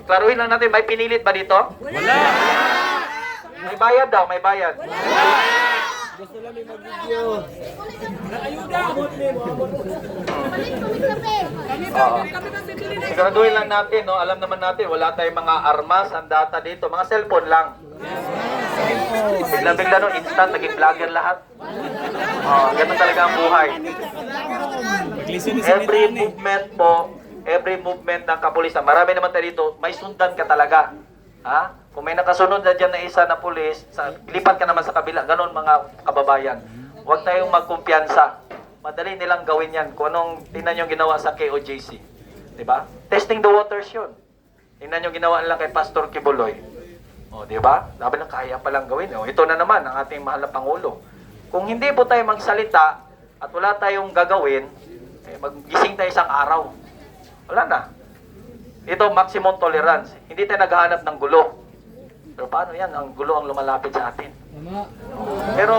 Klaruhin lang natin, may pinilit ba dito? Wala! May bayad daw, may bayad. Gusto lang may mag-video. Nakayuda! Amot mo, amot mo. Siguraduhin lang natin, no? Alam naman natin, wala tayong mga armas, ang data dito, mga cellphone lang. Bigla-bigla no, instant, naging vlogger lahat. Ganun talaga ang buhay. Every movement ng kapulisan, marami naman tayo dito, may sundan ka talaga. Ha? Kung may nakasunod na dyan na isa na pulis, lipat ka naman sa kabila. Ganon mga kababayan. Huwag tayong magkumpiyansa. Madali nilang gawin yan. Kung anong tingnan yung ginawa sa KOJC. Diba? Testing the waters yun. Tingnan yung ginawa lang kay Pastor Kibuloy. O, diba? Dapat na kaya palang gawin. O, ito na naman ang ating mahal na Pangulo. Kung hindi po tayo magsalita at wala tayong gagawin, maggising tayo isang araw. Wala na. Ito, maximum tolerance. Hindi tayo naghahanap ng gulo. Pero paano yan? Ang gulo ang lumalapit sa atin. Pero,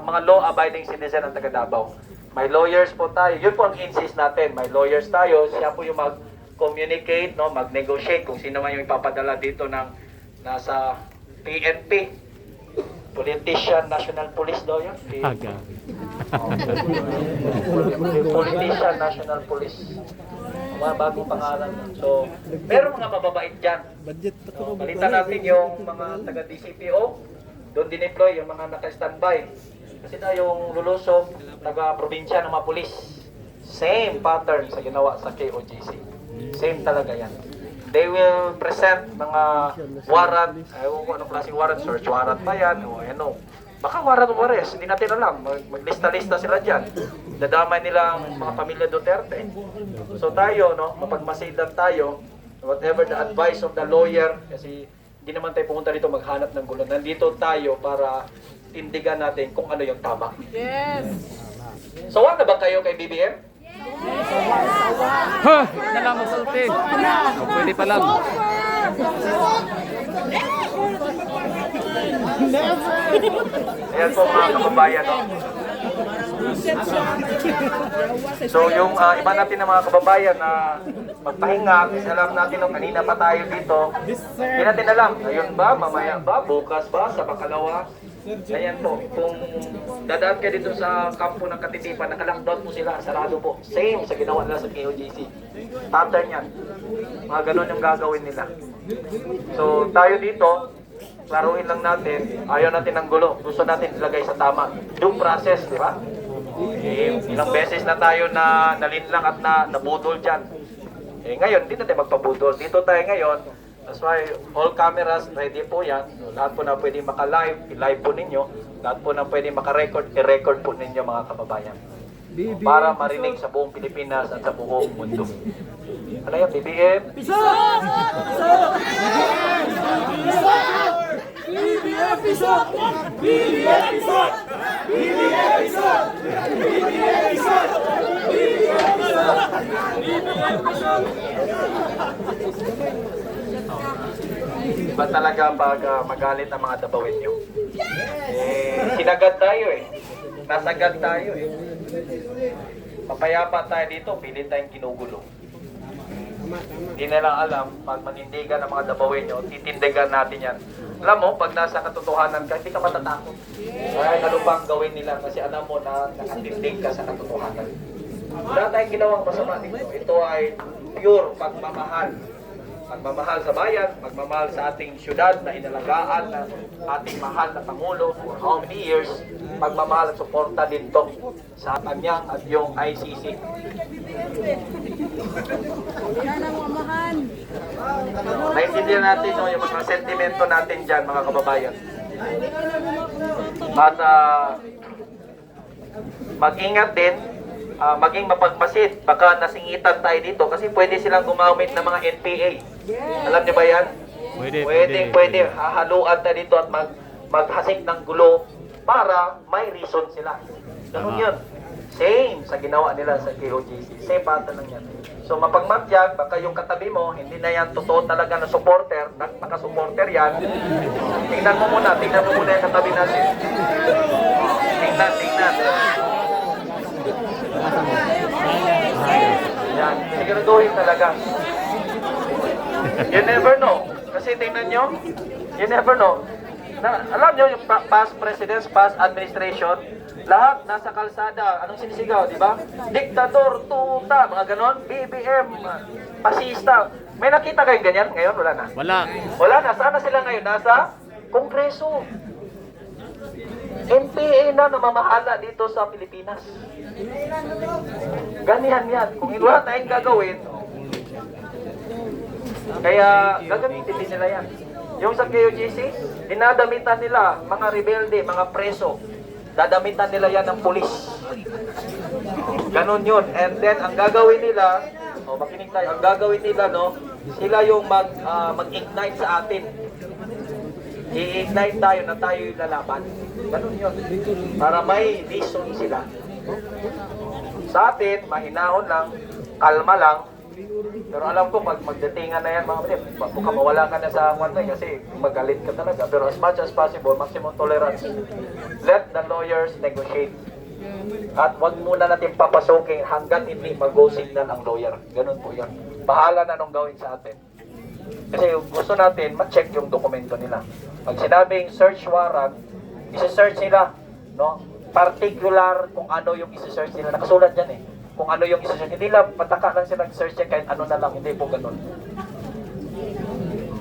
mga law-abiding citizen ang taga Davao. May lawyers po tayo. Yun po ang insist natin. May lawyers tayo. Siya po yung mag-communicate, no? Mag-negotiate kung sino man yung ipapadala dito ng nasa PNP. Politician, National Police daw yun. Politician, National Police. Mga bagong pangalan. So, meron mga mababait dyan. So, balitan natin yung mga taga-DCPO. Doon dineploy yung mga naka-standby. Kasi na yung lulusob, taga-probinsya ng mga pulis. Same pattern sa ginawa sa KOJC. Same talaga yan. They will present mga warrant. Ewan ko anong klaseng warrant. Search warrant ba yan? O ano. Baka warrant o arrest, hindi natin alam. Maglista-lista sila dyan. Dadamay nila ang mga pamilya Duterte. So tayo, no, mapagmasidan tayo, whatever the advice of the lawyer, kasi hindi naman tayo pumunta dito maghanap ng gulo. Nandito tayo para tindigan natin kung ano yung tama. Yes! Sawa na ba kayo kay BBM? Ha! Na lang magsulti. Pwede pa lang. Ayan po mga kababayan, no? So yung iba natin ng mga kababayan na magpahinga, kasi alam natin no, kanina pa tayo dito, hindi natin alam, ngayon ba, mamaya ba, bukas ba, sa Bakalawa. Ayan po, kung dadaan kayo dito sa kampo ng Katitipan, naka-lockdown po sila, sarado po. Same sa ginawa nila sa KOJC. Pattern yan. Mga ganun yung gagawin nila. So tayo dito, klaruhin lang natin, ayaw natin ng gulo. Gusto natin ilagay sa tama. Due process, di ba? Ilang beses na tayo na nalinlang at nabudol dyan. Ngayon, hindi natin magpabudol. Dito tayo ngayon. That's why all cameras ready po yan. Lahat po na pwede maka-live, i-live po ninyo. Lahat po na pwede maka-record, i-record po ninyo mga kababayan. Para marinig sa buong Pilipinas at sa buong mundo. Ano yan, BBM? Pisok! BBM Pisok! BBM Pisok! BBM Pisok! BBM Pisok! BBM Pisok! BBM Pisok! Iba talaga pag magalit ang mga dabawin nyo. Sinagad tayo eh. Nasagad tayo eh. Papayapa tayo dito, pilit tayong ginugulo. Hindi na lang alam, pag manindigan ang mga dabawin nyo, titindigan natin yan. Alam mo, pag nasa katotohanan ka, hindi ka matatakot. Ay, ano bang gawin nila kasi alam mo na nakatindig ka sa katotohanan. Wala tayong ginawang masama dito. Ito ay pure pagmamahal. Pagmamahal sa bayan, pagmamahal sa ating syudad na inalagaan ng ating mahal na Pangulo for how many years, pagmamahal at suporta din to sa kanya at yung ICC. Yan ang mamahan. Naintindihan natin no, yung mga sentimento natin dyan, mga kababayan. At mag-ingat din, maging mapagmasid. Baka nasingitan tayo dito kasi pwede silang gumamit ng mga NPA. Alam niyo ba yan? Pwede. Hahaluan tayo dito at maghasik ng gulo para may reason sila. Ganun yun. Same sa ginawa nila sa KOJC. Same pattern lang yan. So mapagmatyag, baka yung katabi mo, hindi na yan totoo talaga na supporter, naka-supporter yan. Tingnan mo muna yung katabi natin. Tingnan. Yan, siguraduhin talaga. You never know. Kasi tingnan nyo, you never know. Alam nyo yung past presidents, past administration, lahat nasa kalsada. Anong sinisigaw, di ba? Diktador, tuta, mga ganon, BBM, pasista. May nakita kayong ganyan? Ngayon, wala na. Wala na. Saan na sila ngayon? Nasa Kongreso. NPA na namamahala dito sa Pilipinas. Ganyan yan. Kung wala tayong gagawin, kaya gagamitin din nila yan. Yung sa KOGC, dinadamitan nila mga rebelde, mga preso. Dadamitan nila yan ng pulis. Ganon yun. And then, ang gagawin nila, makinig tayo, ang gagawin nila, no, sila yung mag-ignite sa atin. I-ignite tayo na tayo yung lalaban. Ganon yun. Para may reason sila. Sa atin, mahinahon lang, kalma lang. Pero alam ko, pag magdatingan na yan, mga kapatid, baka mawala ka na sa one way kasi magalit ka talaga. Pero as much as possible, maximum tolerance. Let the lawyers negotiate. At wag muna natin papasukin hanggat hindi mag-go signal ang lawyer. Ganun po yan. Bahala na nung gawin sa atin. Kasi gusto natin ma-check yung dokumento nila. Pag sinabing search warrant, isi-search nila, no? Particular kung ano yung isi-search nila. Nakasulat dyan eh. Kung ano yung isi-search. Hindi lang, pataka lang sila search niya kahit ano na lang. Hindi po ganun.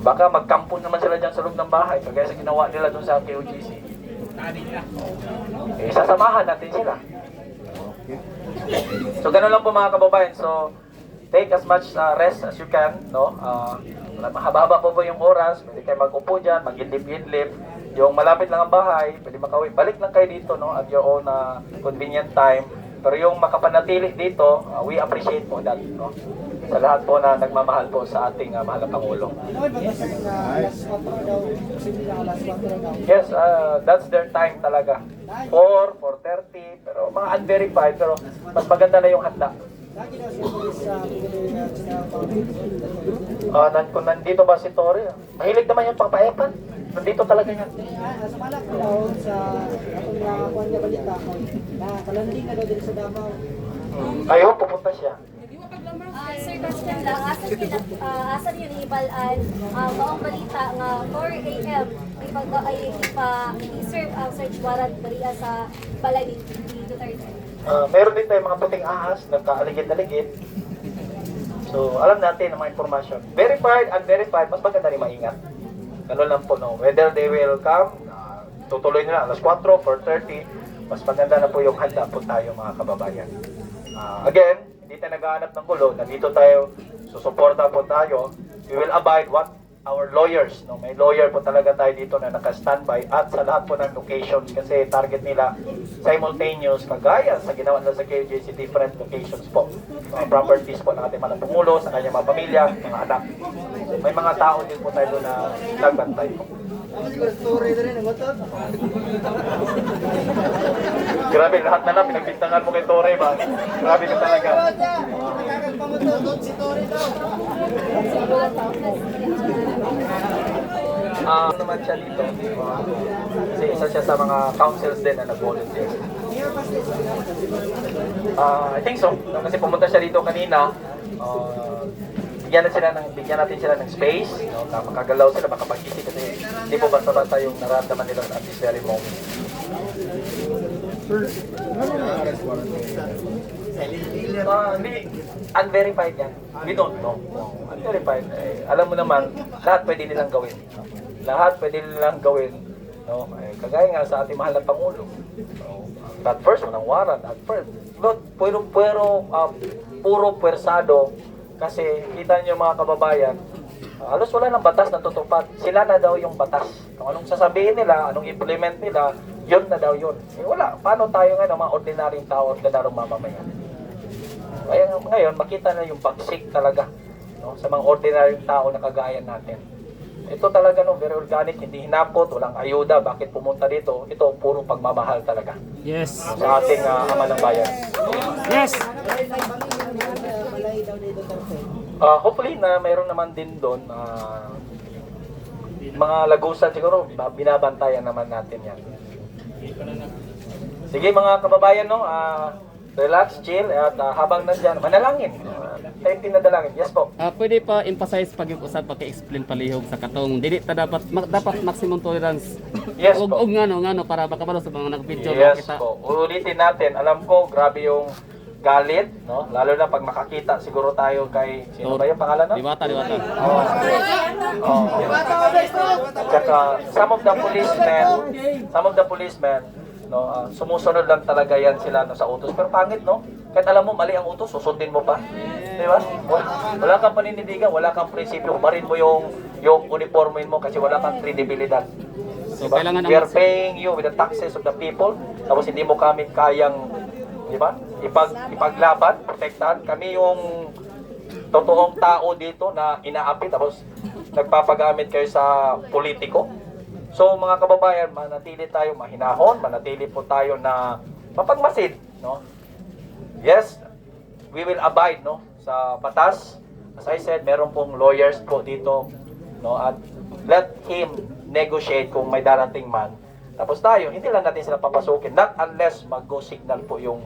Baka magkampo naman sila dyan sa loob ng bahay. Kagaya sa ginawa nila dun sa KOGC. Sasamahan natin sila. So ganun lang po mga kababayan. So take as much rest as you can, no? Mahaba-haba po yung oras. Pwede kayo mag-upo dyan, mag-idlip-idlip. Yung malapit lang ang bahay, pwede makauwi. Balik lang kayo dito, no? At your own convenient time. Pero yung makapanatili dito, we appreciate po that, no? Sa lahat po na nagmamahal po sa ating mahal na Pangulo. Yes, that's their time talaga. 4, 4:30, pero mga unverified, pero mas maganda na yung handa. Kung nandito ba si Tori, mahilig naman yung papaepan. Nandito talaga yan. Sa malak ko daw, sa atong nakakuha niya balita ko, na kalanding na daw din sa Davao. Ayaw, pupunta siya. Sir, question lang. Asan yun ibalaan maong balita nga 4 a.m. i-serve ang search warrant bariya sa balay ni Duterte? Meron din tayong mga puting ahas, nagkaaligid-aligid. So, alam natin ang mga informasyon. Verified, unverified, mas maganda rin maingat. Ganun lang po, no? Whether they will come, tutuloy nila alas 4, 4:30, mas maganda na po yung handa po tayo mga kababayan. Again, hindi tayo naghahanap ng gulo, nandito tayo, susuporta po tayo. We will abide what our lawyers, no? May lawyer po talaga tayo dito na naka-standby at sa lahat po ng locations kasi target nila simultaneous kagaya sa ginawa nila sa KOGC different locations po. Mga properties po ng ating mga Pangulo, sa kanyang mga pamilya, mga anak. May mga tao din po tayo doon na nagbantay po. Grabe, lahat na lang pinagbintangan mo kay Tore ba? Grabe ka talaga. Naman siya dito. Kasi isa siya sa mga councils din na nag-volunteer. I think so. Kasi pumunta siya dito kanina. Bigyan natin sila ng space, no, na makagalaw sila, makapag-isip kasi hindi po basta-basta yung nararamdaman nila at this very moment. Hindi, unverified yan. We don't know. Unverified. Alam mo naman, lahat pwede nilang gawin. Lahat pwede nilang gawin. No? Kagaya nga sa ating mahal na Pangulo. No? At first, walang warrant. At first, puro puwersado. Kasi kita niyo mga kababayan, halos wala ng batas na tutupad. Sila na daw yung batas. Kung anong sasabihin nila, anong implement nila, yun na daw yun. Wala. Paano tayo ngayon, mga ordinaryong tao, ordinaryong mamamayan? Kaya ngayon, makita na yung bagsik talaga, no, sa mga ordinaryong tao na kagaya natin. Ito talaga, no, very organic, hindi hinapot, walang ayuda. Bakit pumunta dito? Ito, puro pagmamahal talaga. Yes. Sa ating ama ng bayan. Yes. Hopefully na mayroon naman din doon mga lagusan siguro, binabantayan naman natin yan. Sige mga kababayan, no, relax, chill, at habang nandyan, manalangin. Tayo tinadalangin. Yes po. Pwede pa emphasize pag-usap, pag-explain palihog sa katong dili ta dapat maximum tolerance. Yes og, po. og ngano para makabalo sa mga nag-video Yes kita. po. Ulitin natin. Alam ko, grabe yung galit, no? Lalo na pag makakita siguro tayo kay, sino ba yung pangalan no? Diwata. Oh. Tsaka, some of the policemen, no, sumusunod lang talaga yan sila no, sa utos. Pero pangit, no? Kahit alam mo, mali ang utos, susundin mo pa. Di ba? Wala kang paninindigan, wala kang prinsipyo. Umarin mo yung uniforme mo kasi wala kang credibilidad. So Diba? kailangan We are paying you with the taxes of the people. Tapos hindi mo kami kayang, di ba? Ipaglaban, protektahan. Kami yung totoong tao dito na inaapi tapos nagpapagamit kayo sa politiko. So mga kababayan, manatili tayo mahinahon, manatili po tayo na mapagmasid, no? Yes, we will abide, no, sa batas. As I said, meron pong lawyers po dito, no, at let him negotiate kung may darating man. Tapos tayo, hindi lang natin sila papasukin, not unless mag-go signal po yung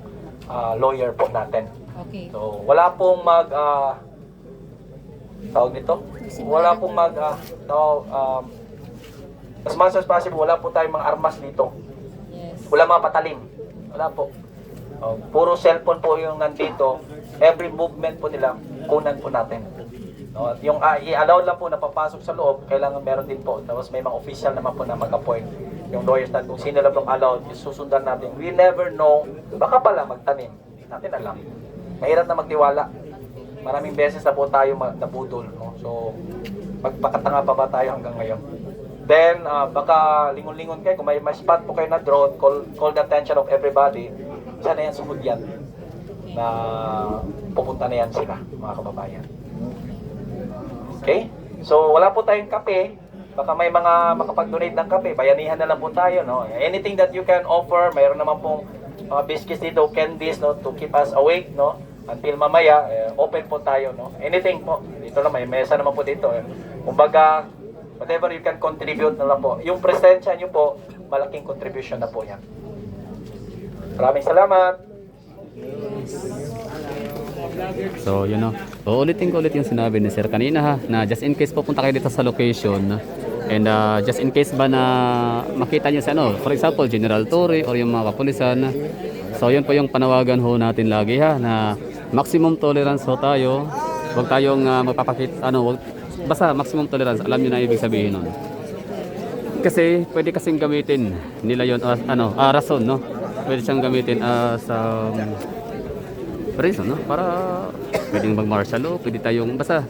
lawyer po natin. Okay. So, wala pong tawag nito? Wala pong as much as possible, wala po tayong mga armas dito. Yes. Wala mga patalim. Wala po. Puro cellphone po yung nandito. Every movement po nila, kunan po natin. No, at yung i-allow lang po na papasok sa loob, kailangan meron din po. Tapos may mga official naman po na mag-appoint. Yung lawyers na kung sino lang pong allowed, yung susundan natin. We never know, baka pala magtanim. Hindi natin alam. Mahirap na magtiwala. Maraming beses na po tayo nabudol. No? So, magpakatanga pa ba tayo hanggang ngayon? Then, baka lingon-lingon kayo. Kung may spot po kayo na drone, call the attention of everybody. Sana yan sumud yan. Na pupunta na yan sila, mga kababayan. Okay? So, wala po tayong kape. Baka may mga makapag-donate ng kape. Bayanihan na lang po tayo, no? Anything that you can offer, mayroon naman pong mga biscuits dito, candies, no? To keep us awake, no? Until mamaya, open po tayo, no? Anything po. Dito lang, may mesa naman po dito. Kumbaga, whatever you can contribute na lang po. Yung presensya nyo po, malaking contribution na po yan. Maraming salamat. So, yun know. Uulitin ko ulit yung sinabi ni Sir kanina ha, na just in case pupunta kayo dito sa location and just in case ba na makita nyo sa for example, General Torre or yung mga kapulisan. So, yun po yung panawagan ho natin lagi ha, na maximum tolerance ho tayo. Huwag tayong magpapakita, basta maximum tolerance, alam nyo na ibig sabihin nun. Kasi, pwede kasing gamitin nila yun, rason, no? Pwede siyang gamitin sa reason, no? Para pwedeng mag-martial law, pwede tayong basta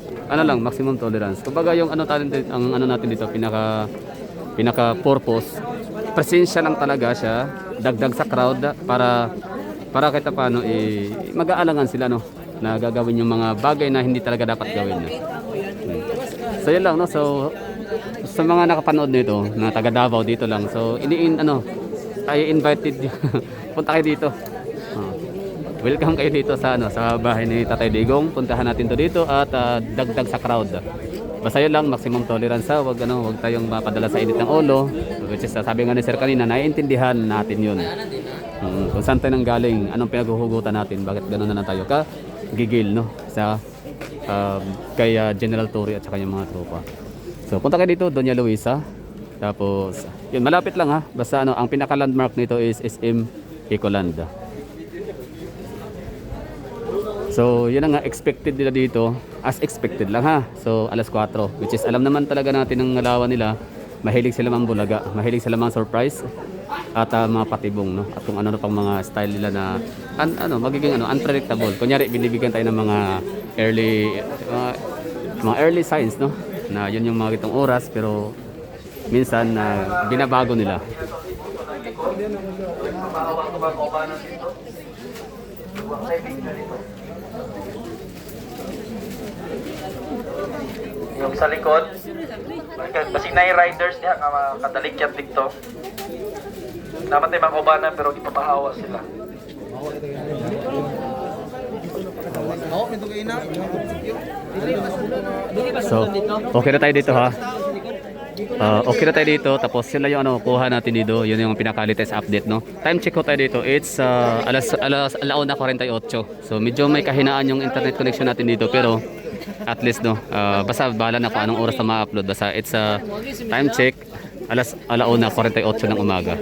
maximum tolerance. Kumbaga yung natin dito pinaka purpose, presensya lang talaga siya, dagdag sa crowd para kahit paano mag-aalangan sila no na gagawin yung mga bagay na hindi talaga dapat gawin. No? So yun lang no. So sa mga nakapanood nito na taga Davao dito lang. So I invited you. Punta kayo dito. Welcome kayo dito sa sa bahay ni Tatay Digong. Puntahan natin to dito at dagdag sa crowd. Basta yun lang, maximum tolerance ha. Wag tayong mapadala sa init ng ulo. Which is sabi nga ni Sir kanina, naiintindihan natin yun. Kung saan tayo nang galing, anong pinaghuhugutan natin, bakit gano'n na tayo ka gigil no sa kay General Torre at saka yung mga tropa. So punta kayo dito, Doña Luisa. Tapos yun, malapit lang ha. Basta ang pinaka landmark nito is SM Ecoland. So, yun ang expected nila dito. As expected lang ha. So, alas 4. Which is, alam naman talaga natin ng ngalawan nila. Mahilig sila mang bulaga. Mahilig sila mang surprise. At mga patibong, no? At kung ano pang mga style nila na, magiging unpredictable. Kunyari, binibigyan tayo ng mga early signs, no? Na yun yung mga itong oras. Pero, minsan, binabago nila. Yung sa likod, basig na yung riders niya, kadalikyat dito. Naman tayo mga ubanan pero ipapahawa sila. So, okay na tayo dito ha. Okay na tayo dito. Tapos sila yung kuha natin dito. Yun yung pinaka-latest update, no? Time check ko tayo dito. It's alauna 48. So medyo may kahinaan yung internet connection natin dito. Pero at least, no? Basta bahala na kung anong oras na ma-upload. Basta it's time check. Alauna 48 ng umaga.